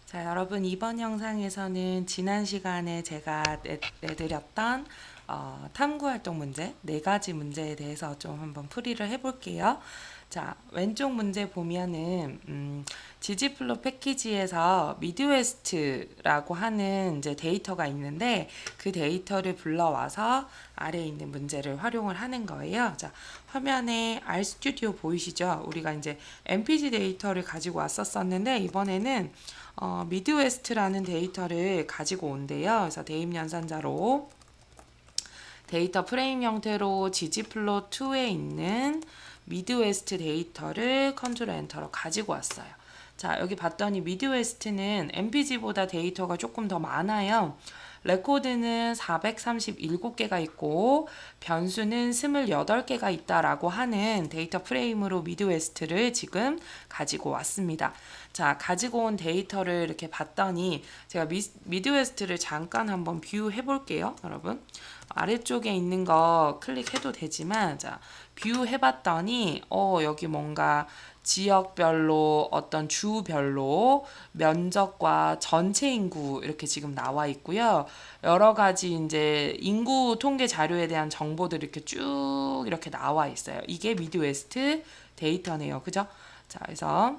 자, 여러분 이번 영상에서는 지난 시간에 제가 내드렸던 탐구활동 문제, 네 가지 문제에 대해서 좀 한번 풀이를 해볼게요. 자, 왼쪽 문제 보면은 지지플로 패키지에서 미드웨스트라고 하는 이제 데이터가 있는데 그 데이터를 불러와서 아래에 있는 문제를 활용을 하는 거예요. 자, 화면에 RStudio 보이시죠? 우리가 이제 MPG 데이터를 가지고 왔었었는데 이번에는 미드웨스트라는 데이터를 가지고 온대요. 그래서 대입 연산자로 데이터 프레임 형태로 지지플롯2에 있는 미드웨스트 데이터를 컨트롤 엔터로 가지고 왔어요. 자, 여기 봤더니 미드웨스트는 MPG보다 데이터가 조금 더 많아요. 레코드는 437개가 있고 변수는 28개가 있다라고 하는 데이터 프레임으로 미드웨스트를 지금 가지고 왔습니다. 자, 가지고 온 데이터를 이렇게 봤더니 제가 미드웨스트를 잠깐 한번 뷰 해볼게요, 여러분. 아래쪽에 있는 거 클릭해도 되지만, 자, 뷰 해봤더니, 여기 뭔가 지역별로 어떤 주별로 면적과 전체 인구 이렇게 지금 나와 있고요. 여러 가지 이제 인구 통계 자료에 대한 정보들이 이렇게 쭉 이렇게 나와 있어요. 이게 미드웨스트 데이터네요. 그죠? 자, 그래서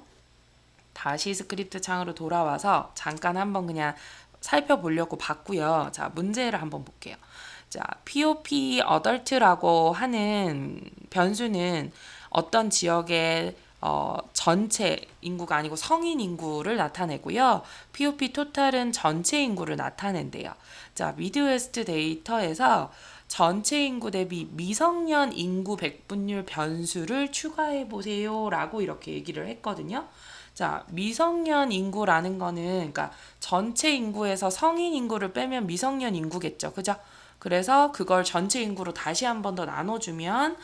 다시 스크립트 창으로 돌아와서 잠깐 한번 그냥 살펴보려고 봤고요. 자, 문제를 한번 볼게요. 자, POP 어덜트라고 하는 변수는 어떤 지역의 전체 인구가 아니고 성인 인구를 나타내고요. POP 토탈은 전체 인구를 나타낸대요. 자, 미드웨스트 데이터에서 전체 인구 대비 미성년 인구 백분율 변수를 추가해 보세요 라고 이렇게 얘기를 했거든요. 자, 미성년 인구라는 거는 그러니까 전체 인구에서 성인 인구를 빼면 미성년 인구겠죠. 그죠? 그래서 그걸 전체 인구로 다시 한 번 더 나눠주면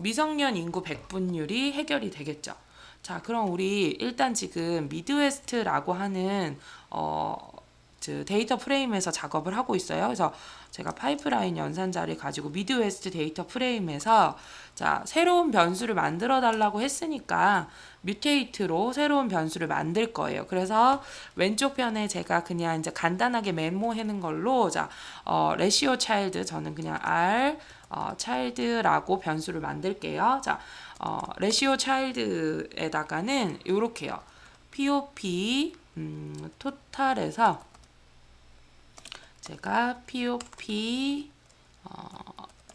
미성년 인구 백분율이 해결이 되겠죠. 자, 그럼 우리 일단 지금 미드웨스트라고 하는 데이터 프레임에서 작업을 하고 있어요. 그래서 제가 파이프라인 연산자를 가지고 미드웨스트 데이터 프레임에서 자, 새로운 변수를 만들어 달라고 했으니까 뮤테이트로 새로운 변수를 만들 거예요. 그래서 왼쪽 편에 제가 그냥 이제 간단하게 메모하는 걸로 자, 레시오 차일드 저는 그냥 R 차일드라고 변수를 만들게요. 자, 레시오 차일드에다가는 요렇게요. POP 토탈에서 제가 POP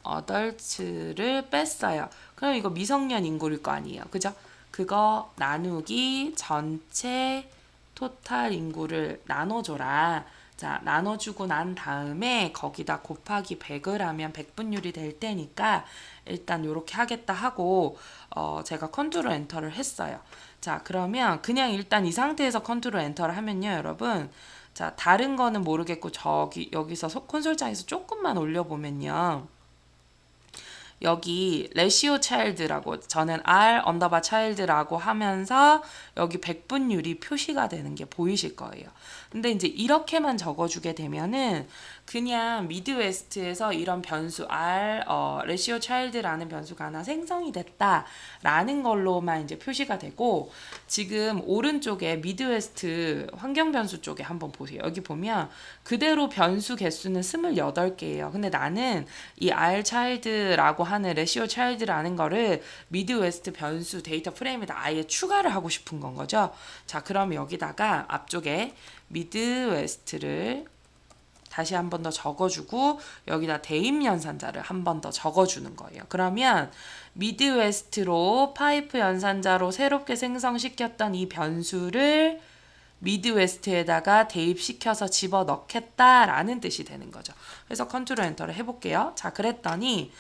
어덜츠를 뺐어요. 그럼 이거 미성년 인구일 거 아니에요. 그죠? 그거 나누기 전체 토탈 인구를 나눠줘라. 자, 나눠주고 난 다음에 거기다 곱하기 100을 하면 백분율이 될 테니까 일단 이렇게 하겠다 하고 제가 컨트롤 엔터를 했어요. 자, 그러면 그냥 일단 이 상태에서 컨트롤 엔터를 하면요, 여러분. 자, 다른 거는 모르겠고 여기서 콘솔장에서 조금만 올려보면요. 여기 레시오 차일드라고 저는 R 언더바 차일드라고 하면서 여기 백분율이 표시가 되는 게 보이실 거예요. 근데 이제 이렇게만 적어주게 되면은 그냥 미드웨스트에서 이런 변수 R 레시오 차일드라는 변수가 하나 생성이 됐다라는 걸로만 이제 표시가 되고 지금 오른쪽에 미드웨스트 환경 변수 쪽에 한번 보세요. 여기 보면 그대로 변수 개수는 28개예요. 근데 나는 이 R 차일드라고 하는 레시오 차일드라는 거를 미드웨스트 변수 데이터 프레임에다 아예 추가를 하고 싶은 건 거죠. 자, 그럼 여기다가 앞쪽에 미드웨스트를 다시 한 번 더 적어주고 여기다 대입 연산자를 한 번 더 적어주는 거예요. 그러면 미드웨스트로 파이프 연산자로 새롭게 생성시켰던 이 변수를 미드웨스트에다가 대입시켜서 집어넣겠다라는 뜻이 되는 거죠. 그래서 컨트롤 엔터를 해볼게요. 자, 그랬더니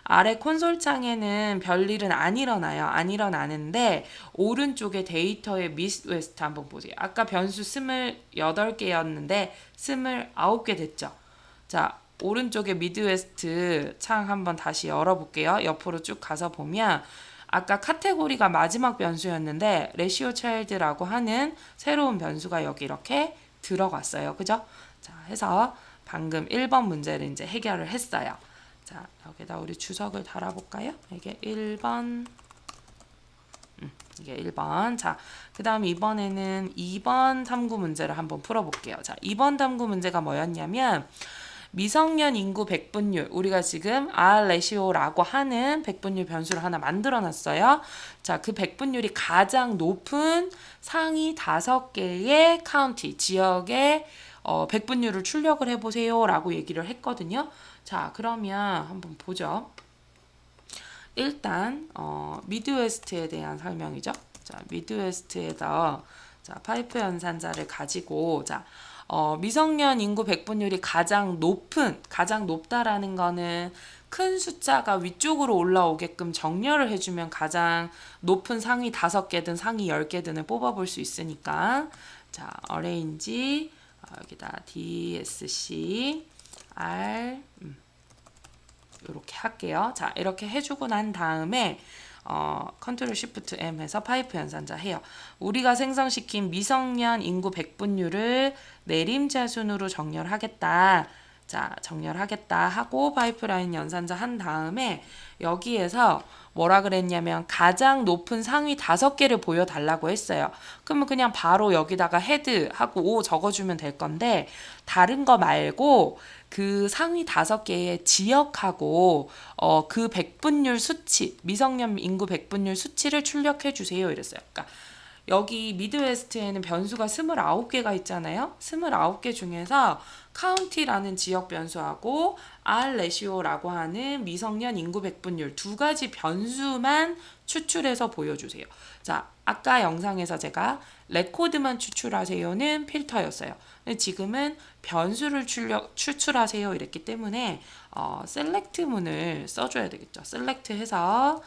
아래 콘솔 창에는 별일은 안 일어나요. 안 일어나는데 오른쪽에 데이터의 미드웨스트 한번 보세요. 아까 변수 28개였는데 29개 됐죠. 자, 오른쪽에 미드웨스트 창 한번 다시 열어볼게요. 옆으로 쭉 가서 보면 아까 카테고리가 마지막 변수였는데 레시오 차일드라고 하는 새로운 변수가 여기 이렇게 들어갔어요. 그죠? 자, 해서 방금 1번 문제를 이제 해결을 했어요. 자, 여기다 우리 주석을 달아볼까요? 이게 1번 이게 1번. 자, 그 다음 이번에는 2번 탐구 문제를 한번 풀어볼게요. 자, 2번 탐구 문제가 뭐였냐면 미성년 인구 백분율, 우리가 지금 R 레시오라고 하는 백분율 변수를 하나 만들어 놨어요. 자, 그 백분율이 가장 높은 상위 5개의 카운티, 지역의 백분율을 출력을 해보세요 라고 얘기를 했거든요. 자, 그러면 한번 보죠. 일단 미드웨스트에 대한 설명이죠. 자, 미드웨스트에서 자, 파이프 연산자를 가지고 자, 미성년 인구 백분율이 가장 높다라는 거는 큰 숫자가 위쪽으로 올라오게끔 정렬을 해주면 가장 높은 상위 5개든 상위 10개든을 뽑아볼 수 있으니까 자, 어레인지 여기다 DSC R 이렇게 할게요. 자, 이렇게 해주고 난 다음에 컨트롤 시프트 M 해서 파이프 연산자 해요. 우리가 생성시킨 미성년 인구 백분율을 내림차순으로 정렬하겠다. 자, 정렬하겠다 하고 파이프라인 연산자 한 다음에 여기에서 뭐라 그랬냐면 가장 높은 상위 5개를 보여달라고 했어요. 그러면 그냥 바로 여기다가 헤드하고 5 적어주면 될 건데 다른 거 말고 그 상위 5개의 지역하고 그 백분율 수치, 미성년 인구 백분율 수치를 출력해 주세요 이랬어요. 그러니까 여기 미드웨스트에는 변수가 29개가 있잖아요. 29개 중에서 카운티라는 지역 변수하고 R 레시오라고 하는 미성년 인구 백분율 두 가지 변수만 추출해서 보여주세요. 자, 아까 영상에서 제가 레코드만 추출하세요는 필터였어요. 근데 지금은 변수를 추출하세요 이랬기 때문에 셀렉트 문을 써줘야 되겠죠. 셀렉트 해서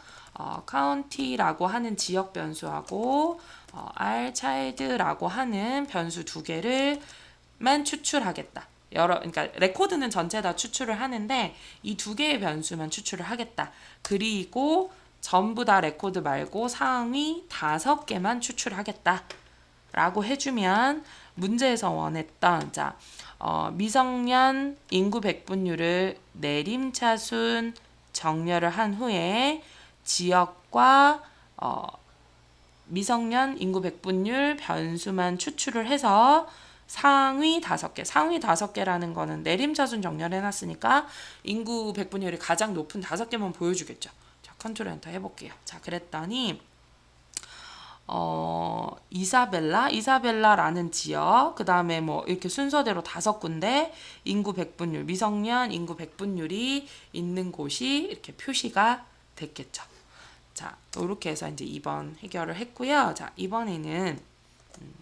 카운티라고 하는 지역 변수하고 R child라고 하는 변수 2개를만 추출하겠다. 그러니까 레코드는 전체 다 추출을 하는데 이 2개의 변수만 추출을 하겠다. 그리고 전부 다 레코드 말고 상위 5개만 추출하겠다. 라고 해주면 문제에서 원했던 자 미성년 인구 백분율을 내림차순 정렬을 한 후에 지역과 미성년 인구 백분율 변수만 추출을 해서 상위 5개. 상위 5개라는 거는 내림차순 정렬해놨으니까 인구 백분율이 가장 높은 5개만 보여주겠죠. 자, 컨트롤 엔터 해볼게요. 자, 그랬더니 이사벨라라는 지역, 그 다음에 뭐 이렇게 순서대로 5군데 인구 백분율, 미성년 인구 백분율이 있는 곳이 이렇게 표시가 됐겠죠. 자, 이렇게 해서 이제 2번 해결을 했고요. 자, 이번에는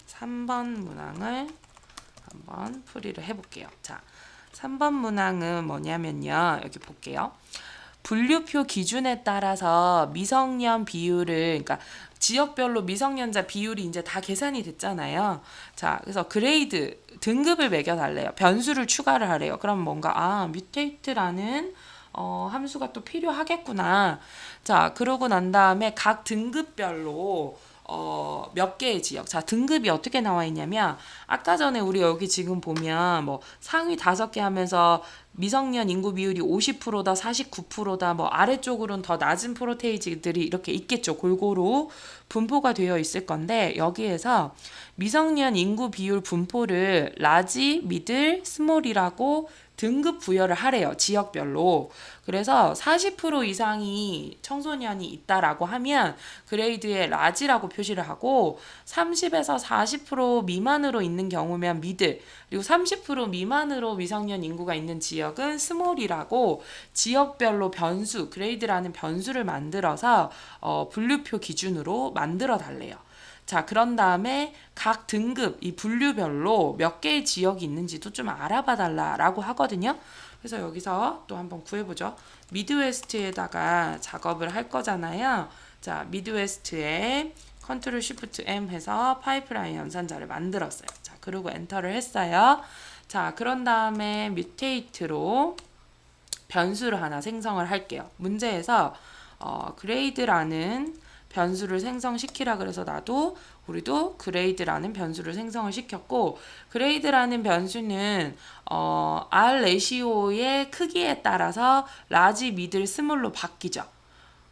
3번 문항을 한번 풀이를 해볼게요. 자, 3번 문항은 뭐냐면요. 여기 볼게요. 분류표 기준에 따라서 미성년 비율을, 그러니까 지역별로 미성년자 비율이 이제 다 계산이 됐잖아요. 자, 그래서 그레이드, 등급을 매겨달래요. 변수를 추가를 하래요. 그럼 뭔가, 뮤테이트라는 함수가 또 필요하겠구나. 자, 그러고 난 다음에 각 등급별로 몇 개의 지역. 자, 등급이 어떻게 나와 있냐면 아까 전에 우리 여기 지금 보면 뭐 상위 5개 하면서 미성년 인구 비율이 50%다, 49%다, 뭐 아래쪽으로는 더 낮은 프로테이지들이 이렇게 있겠죠. 골고루 분포가 되어 있을 건데 여기에서 미성년 인구 비율 분포를 라지, 미들, 스몰이라고 등급 부여를 하래요. 지역별로. 그래서 40% 이상이 청소년이 있다라고 하면 그레이드에 라지라고 표시를 하고 30에서 40% 미만으로 있는 경우면 미들, 그리고 30% 미만으로 미성년 인구가 있는 지역은 스몰이라고 지역별로 변수, 그레이드라는 변수를 만들어서 분류표 기준으로 만들어 달래요. 자, 그런 다음에 각 등급, 이 분류별로 몇 개의 지역이 있는지도 좀 알아봐 달라라고 하거든요. 그래서 여기서 또 한번 구해보죠. 미드웨스트에다가 작업을 할 거잖아요. 자, 미드웨스트에 컨트롤 시프트 M 해서 파이프라인 연산자를 만들었어요. 자, 그리고 엔터를 했어요. 자, 그런 다음에 뮤테이트로 변수를 하나 생성을 할게요. 문제에서 그레이드라는 변수를 생성시키라 그래서 우리도 그레이드라는 변수를 생성을 시켰고 그레이드라는 변수는 R 레시오의 크기에 따라서 라지, 미들, 스몰로 바뀌죠.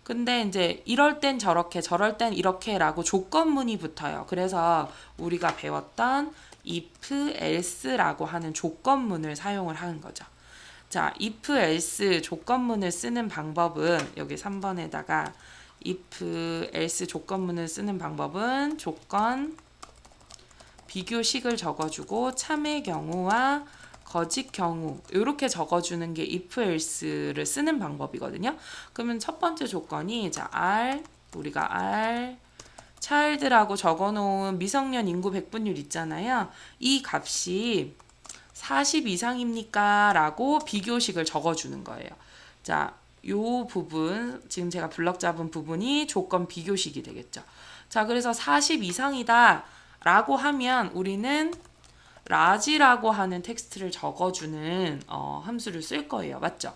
근데 이제 이럴 땐 저렇게 저럴 땐 이렇게라고 조건문이 붙어요. 그래서 우리가 배웠던 if else라고 하는 조건문을 사용을 하는 거죠. 자, if else 조건문을 쓰는 방법은 여기 3번에다가 if else 조건문을 쓰는 방법은 조건 비교식을 적어주고 참의 경우와 거짓 경우 이렇게 적어주는 게 if else를 쓰는 방법이거든요. 그러면 첫 번째 조건이 자 R 우리가 R child라고 적어놓은 미성년 인구 백분율 있잖아요. 이 값이 40 이상입니까? 라고 비교식을 적어주는 거예요. 자, 요 부분 지금 제가 블럭 잡은 부분이 조건 비교식이 되겠죠. 자, 그래서 40 이상이다 라고 하면 우리는 라지라고 하는 텍스트를 적어주는 함수를 쓸 거예요. 맞죠?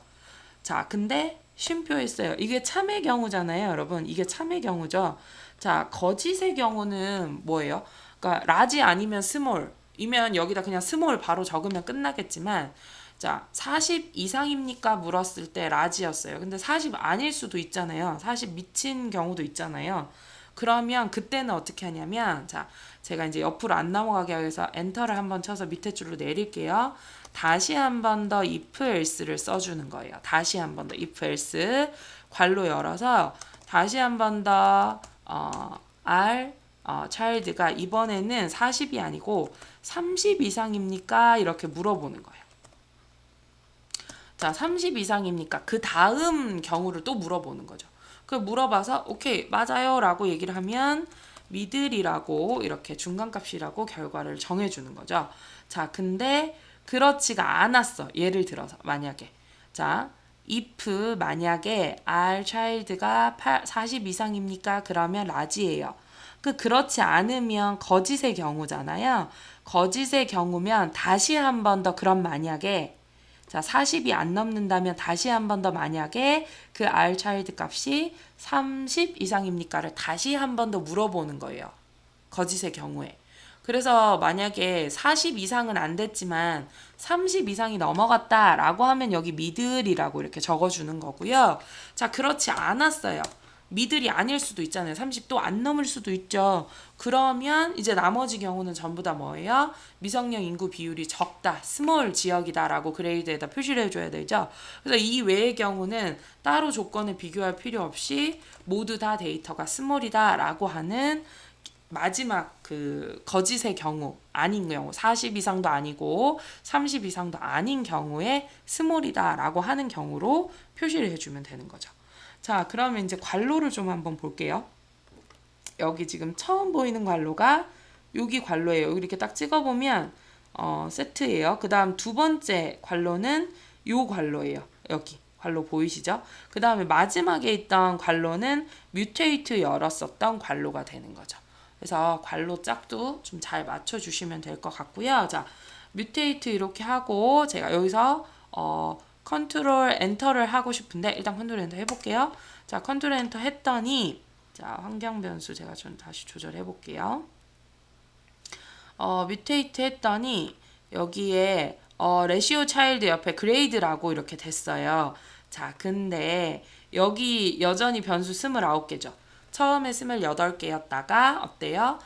자, 근데 쉼표했어요. 이게 참의 경우잖아요, 여러분. 이게 참의 경우죠. 자, 거짓의 경우는 뭐예요? 그러니까 라지 아니면 스몰이면 여기다 그냥 스몰 바로 적으면 끝나겠지만 자, 40 이상입니까? 물었을 때 라지였어요. 근데 40 아닐 수도 있잖아요. 40 미친 경우도 있잖아요. 그러면 그때는 어떻게 하냐면 자, 제가 이제 옆으로 안 넘어가게 하기 위해서 엔터를 한번 쳐서 밑에 줄로 내릴게요. 다시 한 번 더 if else를 써주는 거예요. 다시 한 번 더 if else 괄호 열어서 다시 한 번 더 R child가 이번에는 40이 아니고 30 이상입니까? 이렇게 물어보는 거예요. 자, 30 이상입니까? 그 다음 경우를 또 물어보는 거죠. 그 물어봐서 오케이 맞아요 라고 얘기를 하면 미들이라고 이렇게 중간값이라고 결과를 정해주는 거죠. 자, 근데 그렇지가 않았어. 예를 들어서 만약에 자 if 만약에 R child가 40 이상입니까? 그러면 라지예요. 그렇지 않으면 거짓의 경우잖아요. 거짓의 경우면 다시 한 번 더 그럼 만약에 자 40이 안 넘는다면 다시 한 번 더 만약에 그 R child 값이 30 이상입니까를 다시 한 번 더 물어보는 거예요. 거짓의 경우에. 그래서 만약에 40 이상은 안 됐지만 30 이상이 넘어갔다라고 하면 여기 미들이라고 이렇게 적어주는 거고요. 자, 그렇지 않았어요. 미들이 아닐 수도 있잖아요. 30도 안 넘을 수도 있죠. 그러면 이제 나머지 경우는 전부 다 뭐예요? 미성년 인구 비율이 적다, 스몰 지역이다라고 그레이드에다 표시를 해줘야 되죠. 그래서 이 외의 경우는 따로 조건을 비교할 필요 없이 모두 다 데이터가 스몰이다라고 하는 마지막 그 거짓의 경우 아닌 경우 40 이상도 아니고 30 이상도 아닌 경우에 스몰이다라고 하는 경우로 표시를 해주면 되는 거죠. 자, 그러면 이제 괄호를 좀 한번 볼게요. 여기 지금 처음 보이는 괄호가 여기 괄호예요. 여기 이렇게 딱 찍어보면 세트예요. 그 다음 두 번째 괄호는 요 괄호예요. 여기 괄호 보이시죠? 그 다음에 마지막에 있던 괄호는 뮤테이트 열었었던 괄호가 되는 거죠. 그래서 괄호 짝도 좀 잘 맞춰주시면 될 것 같고요. 자, 뮤테이트 이렇게 하고 제가 여기서 컨트롤 엔터를 하고 싶은데 일단 컨트롤 엔터 해볼게요. 자, 컨트롤 엔터 했더니 자, 환경 변수 제가 좀 다시 조절해 볼게요. 뮤테이트 했더니 여기에 레시오 차일드 옆에 그레이드라고 이렇게 됐어요. 자, 근데 여기 여전히 변수 29개죠. 처음에 28개였다가 어때요?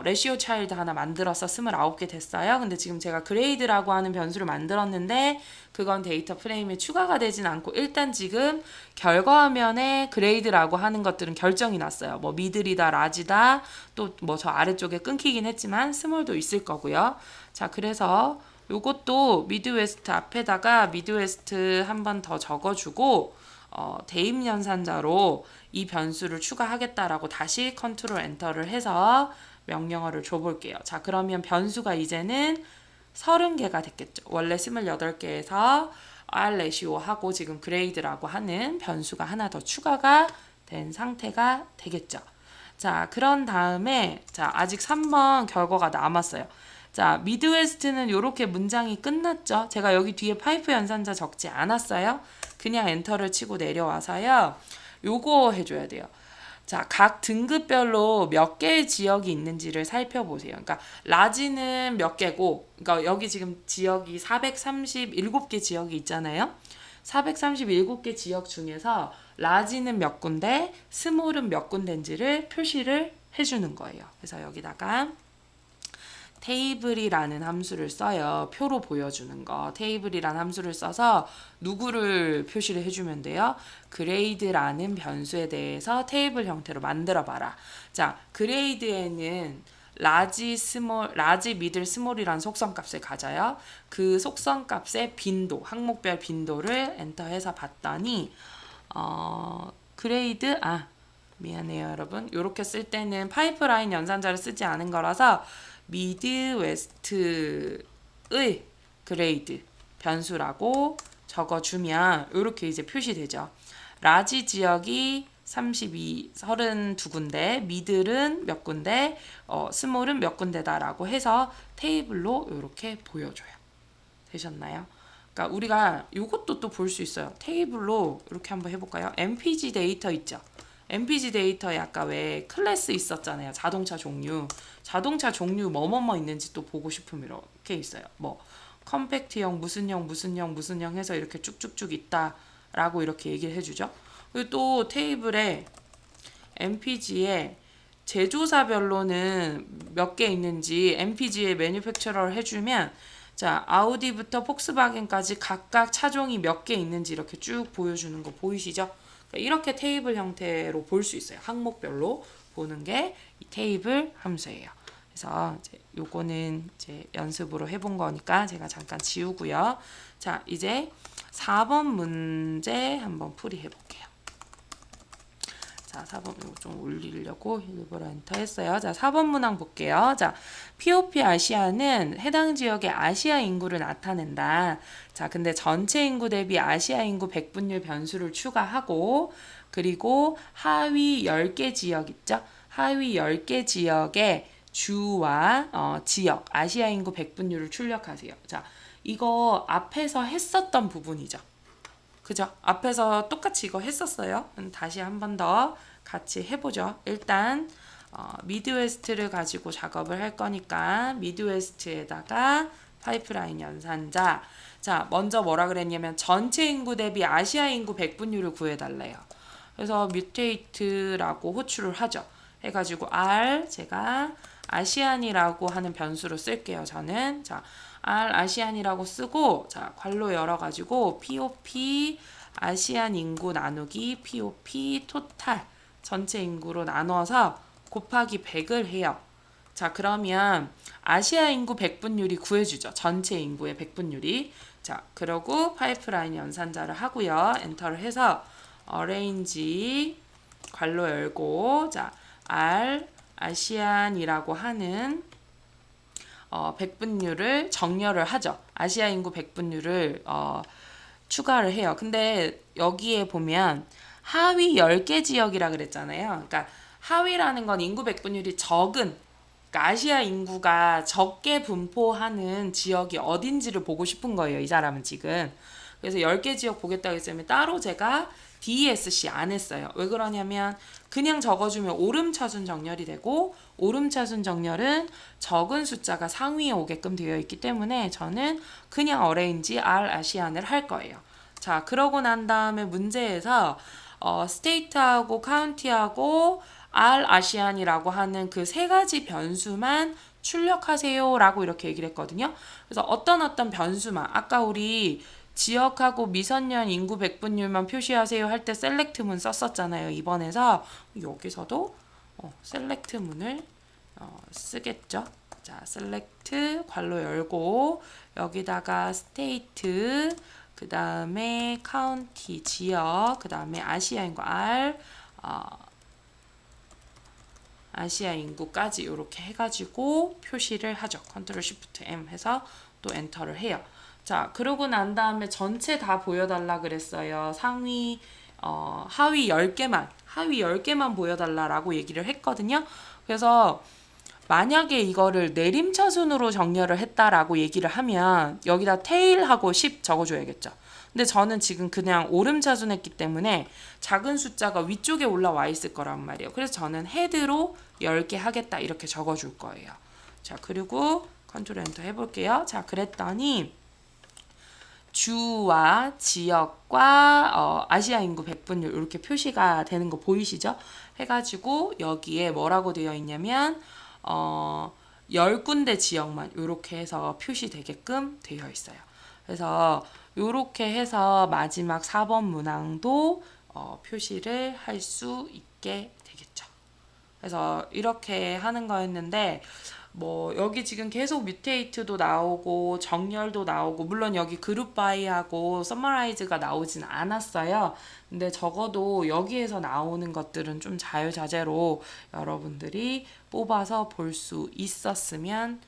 레시오 차일드 하나 만들어서 29개 됐어요. 근데 지금 제가 그레이드라고 하는 변수를 만들었는데 그건 데이터 프레임에 추가가 되진 않고 일단 지금 결과 화면에 그레이드라고 하는 것들은 결정이 났어요. 뭐 미들이다, 라지다, 또 뭐 저 아래쪽에 끊기긴 했지만 스몰도 있을 거고요. 자, 그래서 요것도 미드웨스트 앞에다가 미드웨스트 한 번 더 적어주고 대입 연산자로 이 변수를 추가하겠다라고 다시 컨트롤 엔터를 해서 명령어를 줘볼게요. 자, 그러면 변수가 이제는 30개가 됐겠죠. 원래 28개에서 R 레시오 하고 지금 그레이드라고 하는 변수가 하나 더 추가가 된 상태가 되겠죠. 자, 그런 다음에 자, 아직 3번 결과가 남았어요. 자, 미드웨스트는 이렇게 문장이 끝났죠. 제가 여기 뒤에 파이프 연산자 적지 않았어요. 그냥 엔터를 치고 내려와서요. 요거 해줘야 돼요. 자, 각 등급별로 몇 개의 지역이 있는지를 살펴보세요. 그러니까 라지는 몇 개고, 그러니까 여기 지금 지역이 437개 지역이 있잖아요. 437개 지역 중에서 라지는 몇 군데, 스몰은 몇 군데인지를 표시를 해주는 거예요. 그래서 여기다가 테이블이라는 함수를 써요. 표로 보여주는 거. 테이블이라는 함수를 써서 누구를 표시를 해주면 돼요? 그레이드라는 변수에 대해서 테이블 형태로 만들어 봐라. 자, 그레이드에는 라지, 스몰, 라지, 미들, 스몰이라는 속성값을 가져요. 그 속성값의 빈도, 항목별 빈도를 엔터해서 봤더니 그레이드, 미안해요 여러분. 이렇게 쓸 때는 파이프라인 연산자를 쓰지 않은 거라서 미드웨스트의 그레이드 변수라고 적어주면 이렇게 이제 표시되죠. 라지 지역이 32군데, 미들은 몇 군데, 스몰은 몇 군데다라고 해서 테이블로 이렇게 보여줘요. 되셨나요? 그러니까 우리가 이것도 또 볼 수 있어요. 테이블로 이렇게 한번 해볼까요? MPG 데이터 있죠? MPG 데이터에 아까 왜 클래스 있었잖아요. 자동차 종류 뭐뭐뭐 있는지 또 보고 싶으면 이렇게 있어요. 뭐 컴팩트형 무슨 형 해서 이렇게 쭉쭉쭉 있다라고 이렇게 얘기를 해주죠. 그리고 또 테이블에 MPG에 제조사별로는 몇 개 있는지 MPG에 매니팩처러를 해주면 자, 아우디부터 폭스바겐까지 각각 차종이 몇 개 있는지 이렇게 쭉 보여주는 거 보이시죠? 이렇게 테이블 형태로 볼 수 있어요. 항목별로 보는 게 이 테이블 함수예요. 그래서 이제 요거는 이제 연습으로 해본 거니까 제가 잠깐 지우고요. 자, 이제 4번 문제 한번 풀이 해볼게요. 자, 4번 이거 좀 올리려고 일부러 엔터 했어요. 자, 4번 문항 볼게요. 자, POP 아시아는 해당 지역의 아시아 인구를 나타낸다. 자, 근데 전체 인구 대비 아시아 인구 백분율 변수를 추가하고 그리고 하위 10개 지역 있죠? 하위 10개 지역의 주와 지역, 아시아 인구 백분율을 출력하세요. 자, 이거 앞에서 했었던 부분이죠. 그죠? 앞에서 똑같이 이거 했었어요. 다시 한 번 더 같이 해보죠. 일단 미드웨스트를 가지고 작업을 할 거니까 미드웨스트에다가 파이프라인 연산자. 자, 먼저 뭐라 그랬냐면 전체 인구 대비 아시아 인구 백분율을 구해달래요. 그래서 뮤테이트라고 호출을 하죠. 해가지고 R 제가 아시안이라고 하는 변수로 쓸게요. 저는 자 R 아시안이라고 쓰고 자 괄호 열어가지고 POP 아시안 인구 나누기 POP 토탈 전체 인구로 나눠서 곱하기 100을 해요. 자 그러면 아시아 인구 백분율이 구해주죠. 전체 인구의 백분율이. 자 그러고 파이프라인 연산자를 하고요. 엔터를 해서 arrange 괄호 열고 자 R 아시안이라고 하는 백분율을 정렬을 하죠. 아시아 인구 백분율을 추가를 해요. 근데 여기에 보면 하위 10개 지역이라 그랬잖아요. 그러니까 하위라는 건 인구 백분율이 적은 그러니까 아시아 인구가 적게 분포하는 지역이 어딘지를 보고 싶은 거예요. 이 사람은 지금. 그래서 10개 지역 보겠다고 했으면 따로 제가 DESC 안 했어요. 왜 그러냐면 그냥 적어주면 오름차순 정렬이 되고 오름차순 정렬은 적은 숫자가 상위에 오게끔 되어 있기 때문에 저는 그냥 arrange R 아시안을 할 거예요. 자 그러고 난 다음에 문제에서 state하고 county하고 R 아시안이라고 하는 그 세 가지 변수만 출력하세요 라고 이렇게 얘기를 했거든요. 그래서 어떤 변수만 아까 우리 지역하고 미성년 인구 백분율만 표시하세요 할 때 셀렉트 문 썼었잖아요. 이번에서 여기서도 셀렉트 문을 쓰겠죠. 자, 셀렉트 괄호 열고 여기다가 스테이트 그 다음에 카운티 지역 그 다음에 아시아 인구 R 아시아 인구까지 이렇게 해가지고 표시를 하죠. 컨트롤 쉬프트 M 해서 또 엔터를 해요. 자, 그러고 난 다음에 전체 다 보여달라 그랬어요. 상위, 하위 10개만 보여달라라고 얘기를 했거든요. 그래서 만약에 이거를 내림차순으로 정렬을 했다라고 얘기를 하면 여기다 테일하고 10 적어줘야겠죠. 근데 저는 지금 그냥 오름차순 했기 때문에 작은 숫자가 위쪽에 올라와 있을 거란 말이에요. 그래서 저는 헤드로 10개 하겠다 이렇게 적어줄 거예요. 자, 그리고 컨트롤 엔터 해볼게요. 자, 그랬더니 주와 지역과 아시아 인구 백분율 이렇게 표시가 되는 거 보이시죠? 해가지고 여기에 뭐라고 되어 있냐면 10군데 지역만 이렇게 해서 표시되게끔 되어 있어요. 그래서 이렇게 해서 마지막 4번 문항도 표시를 할 수 있게 되겠죠. 그래서 이렇게 하는 거였는데 뭐 여기 지금 계속 뮤테이트도 나오고 정렬도 나오고 물론 여기 그룹 바이하고 서머라이즈가 나오진 않았어요. 근데 적어도 여기에서 나오는 것들은 좀 자유자재로 여러분들이 뽑아서 볼 수 있었으면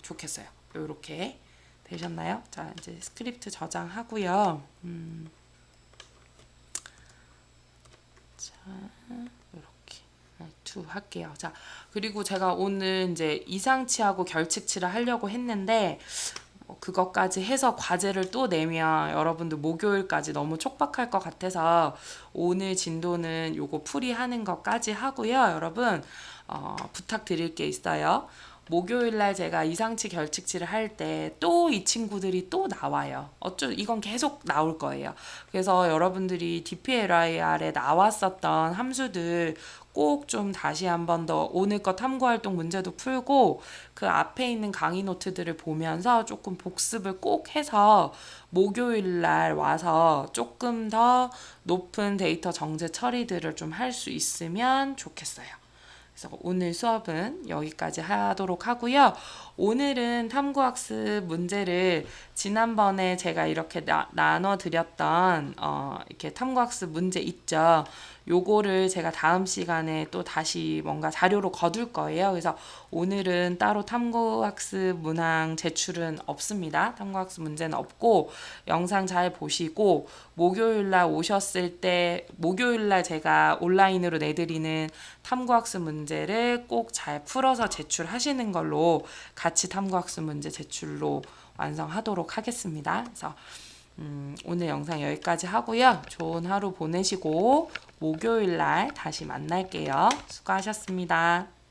좋겠어요. 이렇게 되셨나요? 자, 이제 스크립트 저장하고요. 자, 이렇게 투 할게요. 자, 그리고 제가 오늘 이제 이상치하고 결칙치를 하려고 했는데 그것까지 해서 과제를 또 내면 여러분들 목요일까지 너무 촉박할 것 같아서 오늘 진도는 요거 풀이하는 것까지 하고요. 여러분 부탁드릴 게 있어요. 목요일 날 제가 이상치 결칙치를 할 때 또 이 친구들이 또 나와요. 이건 계속 나올 거예요. 그래서 여러분들이 DPLIR에 나왔었던 함수들 꼭 좀 다시 한 번 더 오늘 거 탐구활동 문제도 풀고 그 앞에 있는 강의 노트들을 보면서 조금 복습을 꼭 해서 목요일 날 와서 조금 더 높은 데이터 정제 처리들을 좀 할 수 있으면 좋겠어요. 그래서 오늘 수업은 여기까지 하도록 하고요. 오늘은 탐구학습 문제를 지난번에 제가 이렇게 나눠드렸던 이렇게 탐구학습 문제 있죠. 요거를 제가 다음 시간에 또 다시 뭔가 자료로 거둘 거예요. 그래서 오늘은 따로 탐구학습 문항 제출은 없습니다. 탐구학습 문제는 없고 영상 잘 보시고 목요일날 오셨을 때 목요일날 제가 온라인으로 내드리는 탐구학습 문제를 꼭 잘 풀어서 제출하시는 걸로 같이 탐구학습 문제 제출로 완성하도록 하겠습니다. 그래서 오늘 영상 여기까지 하고요. 좋은 하루 보내시고 목요일 날 다시 만날게요. 수고하셨습니다.